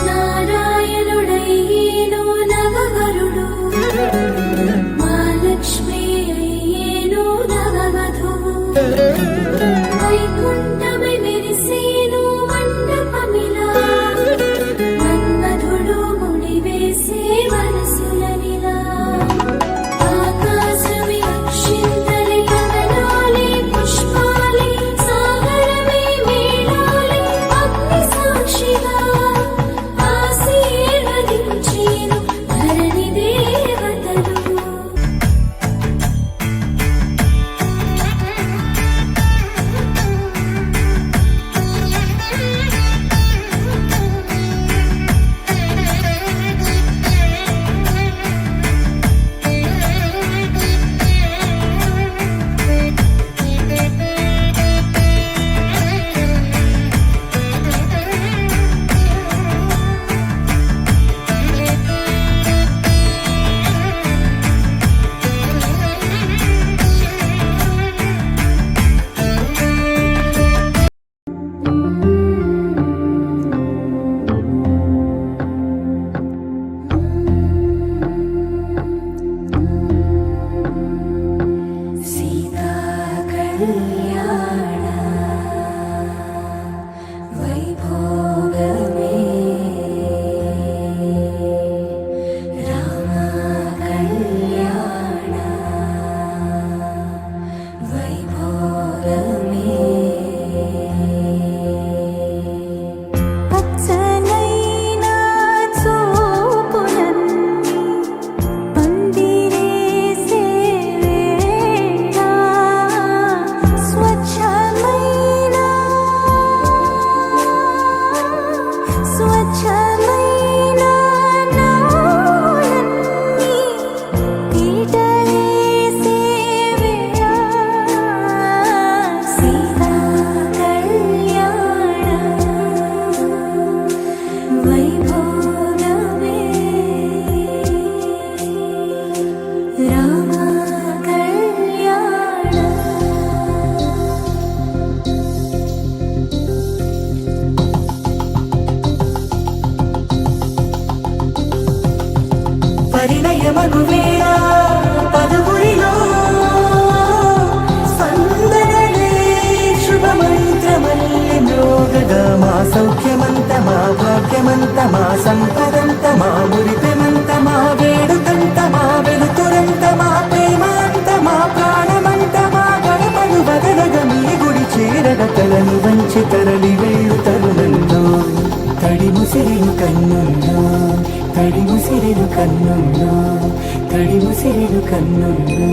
నారాయణుడయ్యేను నవవరుడు, మహాలక్ష్మి అయ్యేను నవవధువు. వైకుంఠమై మెరిసేను మండపమిలా, మన్మధుడు ముడివేసే మనసులనిలా. ఆకాశమే అక్షింతలే, గగనాలే పుష్పాలే, సాగరమే మేళాలే, అగ్ని సాక్షిగా ఆశీర్వదించేను ధరణి దేవతలు. సీతా కళ్యాణ వైభోగమే, రామ కళ్యాణ వైభోగమే. పచ్చనైనా చూపులన్నీ పందిరేసే వేళ, స్వచ్ఛమైన నాలన్నీ పీటలేసే వేళ. సీతా కళ్యాణ వైభోగమే, రామ కళ్యాణ. పరిణయమగు వేళ పదవురిలో సందనలే శుభమంత్రమల్లి మ్రోగద. మా సౌఖ్యమంత, మా భాగ్యమంత, మా సంపదంత, మా మురిపెమంత, మా వేడుకంత, మా వెలుతురంత, మా ప్రేమంత, మా ప్రాణమంత, మా గడపను బదలగ మీ గుడి చేరగ తలను వంచి తరలి వేళు తరుణంలో తడి ముసిరెను కన్నుల్లో, తడి ముసిరెను కన్నుల్లో, తడి ముసిరెను కన్నుల్లో.